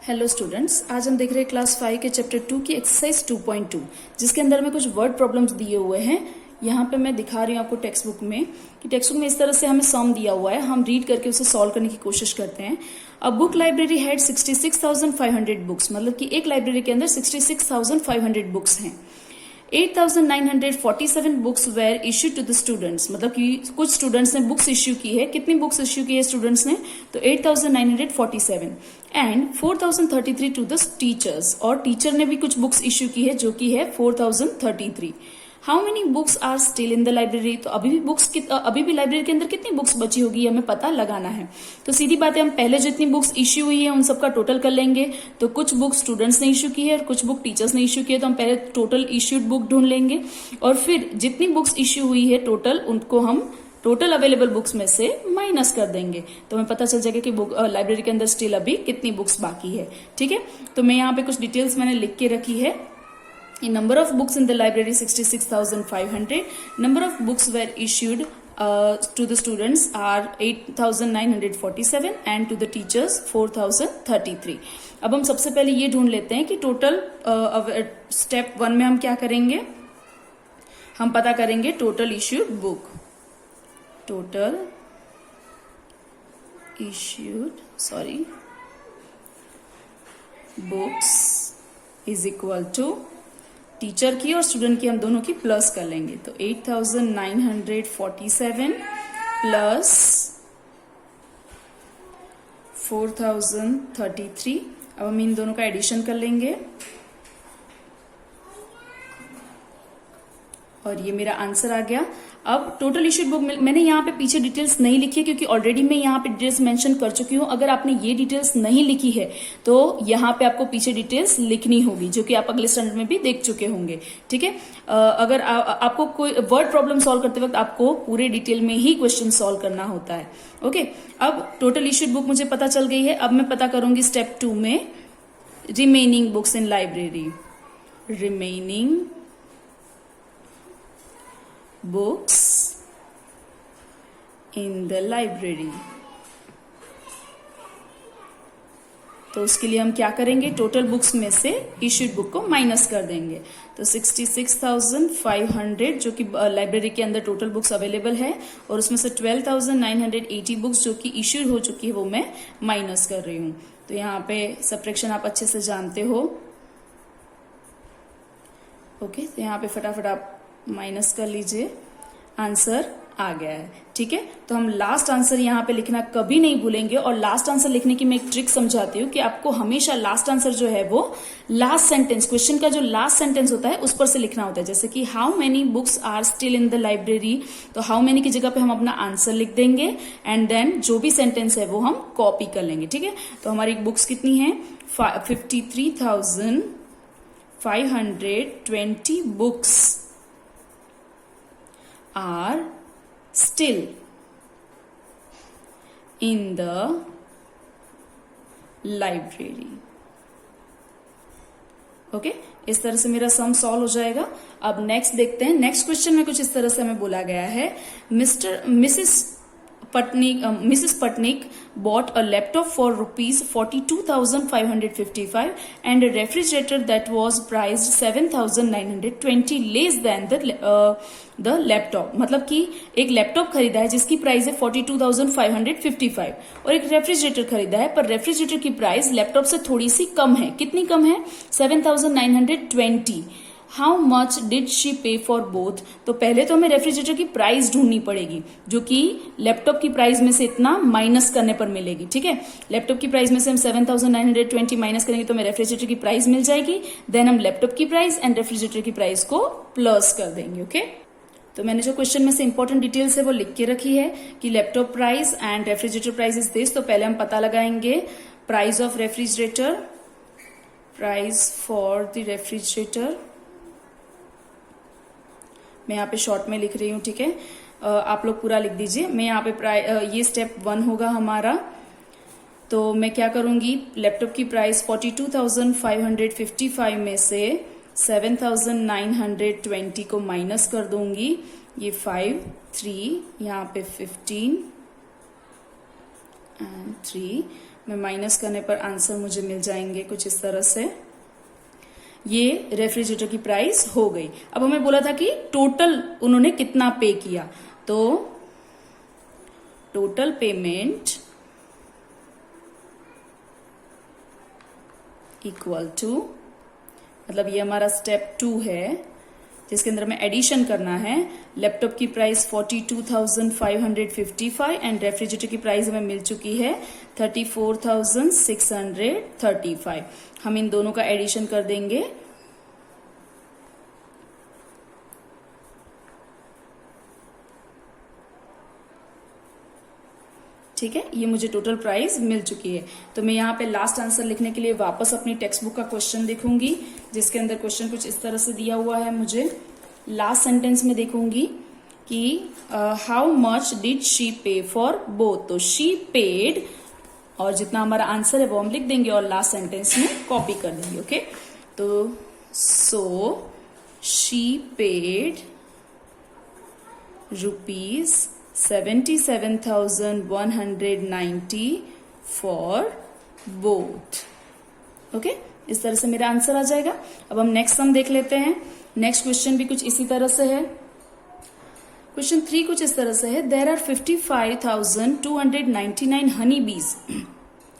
Hello students, आज हम देख रहे हैं क्लास 5 के चैप्टर 2 की एक्सरसाइज 2.2 जिसके अंदर में कुछ वर्ड प्रॉब्लम्स दिए हुए हैं। यहाँ पे मैं दिखा रही हूँ आपको टेक्स्ट बुक में कि टेक्स्ट बुक में इस तरह से हमें सम दिया हुआ है, हम रीड करके उसे सॉल्व करने की कोशिश करते हैं। अब बुक लाइब्रेरी हैड 66,500 बुक्स, मतलब कि एक लाइब्रेरी के अंदर 66,500 बुक्स हैं। 8,947 books were issued to the students, मतलब कि कुछ स्टूडेंट्स ने बुक्स इश्यू की है। कितनी बुक्स इश्यू की है स्टूडेंट्स ने? तो 8,947 एंड 4,033 टू द टीचर्स, और टीचर ने भी कुछ बुक्स इश्यू की है जो कि है 4,033। How many books are still in the library, तो अभी भी लाइब्रेरी के अंदर कितनी बुक्स बची होगी हमें पता लगाना है। तो सीधी बात है, हम पहले जितनी बुक्स इश्यू हुई है उन सबका टोटल कर लेंगे। तो कुछ बुक स्टूडेंट्स ने इश्यू की है और कुछ बुक टीचर्स ने इश्यू की है, तो हम पहले टोटल इश्यूड बुक ढूंढ लेंगे और फिर जितनी बुक्स इश्यू हुई है टोटल, उनको हम टोटल अवेलेबल बुक्स में से माइनस कर देंगे। तो हमें पता चल जाएगा कि बुक लाइब्रेरी के अंदर स्टिल अभी कितनी बुक्स बाकी है। ठीक है, तो मैं यहाँ पे कुछ डिटेल्स मैंने लिख के रखी है। Number of books in the library 66,500. Number of books were issued to the students are 8,947 and to the teachers 4,033. अब हम सबसे पहले ये ढूंढ लेते हैं कि टोटल स्टेप 1 में हम क्या करेंगे। हम पता करेंगे total issued book, total issued books is equal to teacher की और स्टूडेंट की हम दोनों की प्लस कर लेंगे। तो 8,947 प्लस 4,033, अब हम इन दोनों का एडिशन कर लेंगे और ये मेरा आंसर आ गया। अब टोटल इश्यूड बुक मैंने यहाँ पे पीछे डिटेल्स नहीं लिखी है क्योंकि ऑलरेडी मैं यहाँ पे डिटेल्स मेंशन कर चुकी हूँ। अगर आपने ये डिटेल्स नहीं लिखी है तो यहाँ पे आपको पीछे डिटेल्स लिखनी होगी, जो कि आप अगले स्टैंडर्ड में भी देख चुके होंगे। ठीक है, अगर आपको कोई वर्ड प्रॉब्लम सॉल्व करते वक्त आपको पूरे डिटेल में ही क्वेश्चन सॉल्व करना होता है। ओके, अब टोटल इश्यूड बुक मुझे पता चल गई है। अब मैं पता करूंगी स्टेप 2 में remaining books in library, remaining books in the library। तो उसके लिए हम क्या करेंगे, टोटल बुक्स में से इश्यूड बुक को माइनस कर देंगे। तो 66,500 जो कि लाइब्रेरी के अंदर टोटल बुक्स अवेलेबल है, और उसमें से 12,980 बुक्स जो कि इश्यूड हो चुकी है वो मैं माइनस कर रही हूं। तो यहाँ पे सब्ट्रैक्शन आप अच्छे से जानते हो। ओके, तो यहाँ पे फटाफट आप माइनस कर लीजिए, आंसर आ गया है। ठीक है, तो हम लास्ट आंसर यहाँ पे लिखना कभी नहीं भूलेंगे। और लास्ट आंसर लिखने की मैं एक ट्रिक समझाती हूँ कि आपको हमेशा लास्ट आंसर जो है वो लास्ट सेंटेंस, क्वेश्चन का जो लास्ट सेंटेंस होता है उस पर से लिखना होता है। जैसे कि how many books are still in the library, तो हाउ मेनी की जगह पे हम अपना आंसर लिख देंगे एंड देन जो भी सेंटेंस है वो हम कॉपी कर लेंगे। ठीक है, तो हमारी बुक्स कितनी है, 53,520 books are still in the library। Okay, इस तरह से मेरा सम सॉल्व हो जाएगा। अब नेक्स्ट देखते हैं। नेक्स्ट क्वेश्चन में कुछ इस तरह से हमें बोला गया है, Mrs. Patnik bought a laptop for rupees 42,555 and a refrigerator that was priced 7,920 less than the laptop। मतलब कि एक लैपटॉप खरीदा है जिसकी प्राइस है 42,555 और एक रेफ्रिजरेटर खरीदा है, पर रेफ्रिजरेटर की प्राइस लैपटॉप से थोड़ी सी कम है। कितनी कम है? 7,920। हाउ मच डिड शी पे फॉर बोथ, तो पहले तो हमें रेफ्रिजरेटर की प्राइस ढूंढनी पड़ेगी जो कि लैपटॉप की प्राइस में से इतना माइनस करने पर मिलेगी। ठीक है, लैपटॉप की प्राइस में से हम 7,920 माइनस करेंगे तो हमें रेफ्रिजरेटर की प्राइस मिल जाएगी। देन हम लैपटॉप की प्राइस एंड रेफ्रिजरेटर की प्राइस को प्लस कर देंगे। ओके, तो मैंने जो क्वेश्चन में से इंपॉर्टेंट डिटेल्स है वो लिख के रखी है कि laptop price and refrigerator price is this. तो पहले हम पता लगाएंगे price of refrigerator, price for the refrigerator, मैं यहाँ पे शॉर्ट में लिख रही हूँ। ठीक है, आप लोग पूरा लिख दीजिए। मैं यहाँ पे ये स्टेप 1 होगा हमारा। तो मैं क्या करूंगी, लैपटॉप की प्राइस 42,555 में से 7,920 को माइनस कर दूंगी। ये 5, 3, यहाँ पे 15 एंड 3, मैं माइनस करने पर आंसर मुझे मिल जाएंगे कुछ इस तरह से। ये रेफ्रिजरेटर की प्राइस हो गई। अब हमें बोला था कि टोटल उन्होंने कितना पे किया, तो टोटल पेमेंट इक्वल टू, मतलब ये हमारा स्टेप 2 है जिसके अंदर हमें एडिशन करना है। लैपटॉप की प्राइस 42,555 एंड रेफ्रिजरेटर की प्राइस हमें मिल चुकी है 34,635। हम इन दोनों का एडिशन कर देंगे। ठीक है, ये मुझे टोटल प्राइस मिल चुकी है। तो मैं यहाँ पे लास्ट आंसर लिखने के लिए वापस अपनी टेक्स्ट बुक का क्वेश्चन देखूंगी, जिसके अंदर क्वेश्चन कुछ इस तरह से दिया हुआ है। मुझे लास्ट सेंटेंस में देखूंगी कि हाउ मच डिड शी पे फॉर बोथ। तो शी पेड, और जितना हमारा आंसर है वो हम लिख देंगे और लास्ट सेंटेंस में कॉपी कर देंगे। ओके, तो so she paid ₹77,190 for both. Okay, इस तरह से मेरा आंसर आ जाएगा। अब हम नेक्स्ट सम देख लेते हैं। नेक्स्ट क्वेश्चन भी कुछ इसी तरह से है। क्वेश्चन 3 कुछ इस तरह से है। देयर आर 55,299 हनी बीज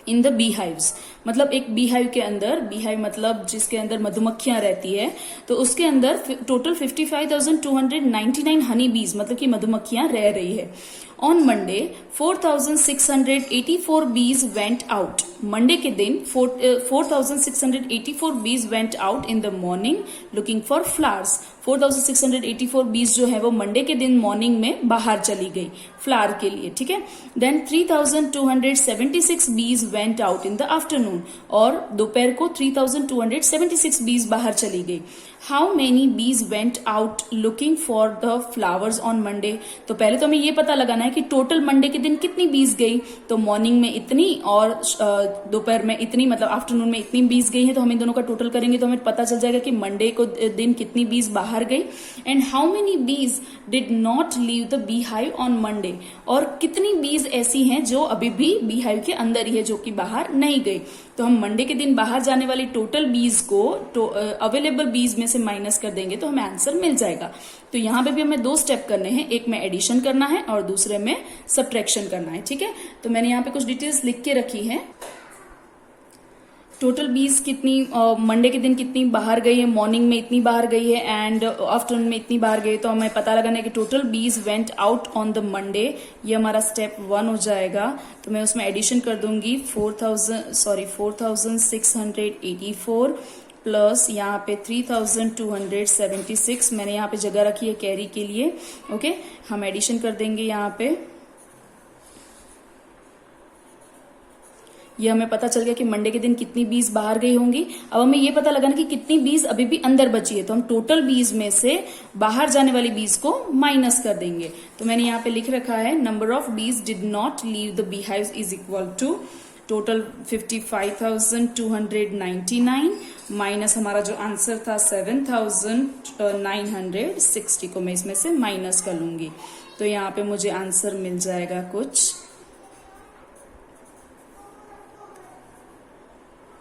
इन द बी हाइव्स। मतलब एक बी हाइव के अंदर, बी हाइव मतलब जिसके अंदर मधुमक्खियां रहती है, तो उसके अंदर टोटल 55,299 हनी बीज मतलब कि मधुमक्खियां रह रही है। ऑन मंडे 4,684 बीज वेंट आउट। मंडे के दिन 4,684 बीज went out in the morning looking for flowers. 4,684 बीज जो है वो मंडे के दिन मॉर्निंग में बाहर चली गई फ्लावर के लिए। ठीक है, देन 3,276 बीज went out in the afternoon, और दोपहर को 3,276 बीज बाहर चली गई। हाउ मेनी बीज went out looking for the flowers on Monday. तो पहले तो हमें ये पता लगाना है कि टोटल मंडे के दिन कितनी बीज गई। तो मॉर्निंग में इतनी और दोपहर में इतनी, मतलब आफ्टरनून में इतनी बीज गई है। तो हम इन दोनों का टोटल करेंगे तो हमें पता चल जाएगा कि मंडे को दिन कितनी बीज बाहर गई। एंड हाउ मेनी बीज did not leave the bee hive on Monday, और कितनी बीज ऐसी हैं जो अभी भी बी हाइव के अंदर ही है, जो कि बाहर नहीं गई। तो हम मंडे के दिन बाहर जाने वाली टोटल बीज को अवेलेबल बीज में से माइनस कर देंगे तो हमें आंसर मिल जाएगा। तो यहाँ पे भी हमें 2 स्टेप करने हैं, एक में एडिशन करना है और दूसरे में सब्ट्रैक्शन करना है। ठीक है, तो मैंने यहाँ पे कुछ डिटेल्स लिख के रखी है। टोटल बीज कितनी मंडे के दिन कितनी बाहर गई है, मॉर्निंग में इतनी बाहर गई है एंड आफ्टरनून में इतनी बाहर गई। तो हमें पता लगाना है कि टोटल बीज went out on the Monday. ये हमारा स्टेप 1 हो जाएगा। तो मैं उसमें एडिशन कर दूंगी 4,684 प्लस यहाँ पे 3,276। मैंने यहाँ पे जगह रखी है कैरी के लिए। ओके, हम एडिशन कर देंगे यहाँ पे। ये हमें पता चल गया कि मंडे के दिन कितनी बीज बाहर गई होंगी। अब हमें ये पता लगाना कि कितनी बीज अभी भी अंदर बची है। तो हम टोटल बीज में से बाहर जाने वाली बीज को माइनस कर देंगे। तो मैंने यहाँ पे लिख रखा है number of bees did not leave the bee hives is equal to total 55,299 minus हमारा जो आंसर था 7,960 को मैं इसमें से माइनस कर लूंगी। तो यहाँ पे मुझे आंसर मिल जाएगा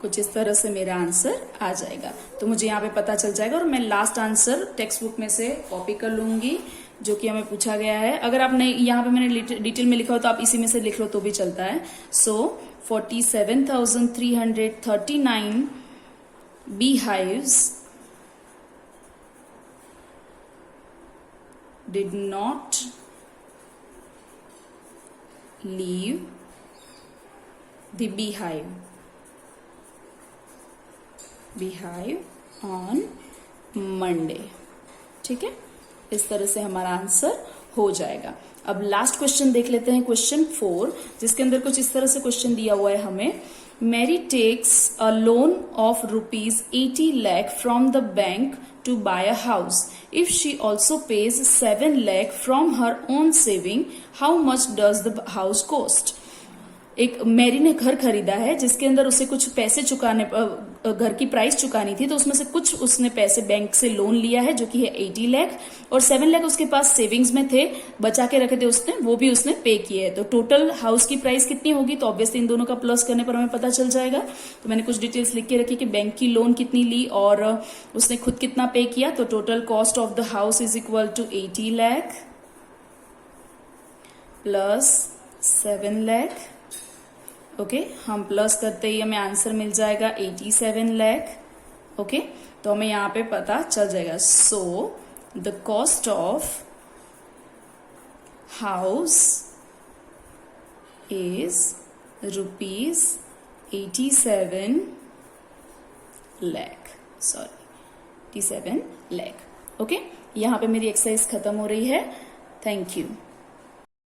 कुछ इस तरह से मेरा आंसर आ जाएगा। तो मुझे यहाँ पे पता चल जाएगा और मैं लास्ट आंसर टेक्स्ट बुक में से कॉपी कर लूंगी जो कि हमें पूछा गया है। अगर आप नहीं, यहाँ पे मैंने डिटेल में लिखा हो तो आप इसी में से लिख लो तो भी चलता है। सो 47,339 beehives did not leave the beehive on Monday। ठीक है, इस तरह से हमारा आंसर हो जाएगा। अब लास्ट क्वेश्चन देख लेते हैं, क्वेश्चन 4, जिसके अंदर कुछ इस तरह से क्वेश्चन दिया हुआ है हमें। Mary takes a loan of ₹80 lakh from the bank to buy a house. If she also pays 7 lakh from her own saving, how much does the house cost? एक मैरी ने घर खरीदा है जिसके अंदर उसे कुछ पैसे चुकाने, घर की प्राइस चुकानी थी, तो उसमें से कुछ उसने पैसे बैंक से लोन लिया है जो कि है 80 लाख, और 7 लाख उसके पास सेविंग्स में थे, बचा के रखे थे उसने, वो भी उसने पे किए है। तो टोटल हाउस की प्राइस कितनी होगी, तो ऑब्वियसली इन दोनों का प्लस करने पर हमें पता चल जाएगा। तो मैंने कुछ डिटेल्स लिख के रखी कि बैंक की लोन कितनी ली और उसने खुद कितना पे किया। तो total cost of the house is equal to 80 lakh plus 7 lakh. Okay, हम प्लस करते ही हमें आंसर मिल जाएगा 87 लाख। ओके, तो हमें यहां पे पता चल जाएगा। So the cost of house is rupees 87 lakh, sorry 87 lakh. Okay, यहां पे मेरी एक्सरसाइज खत्म हो रही है। Thank you.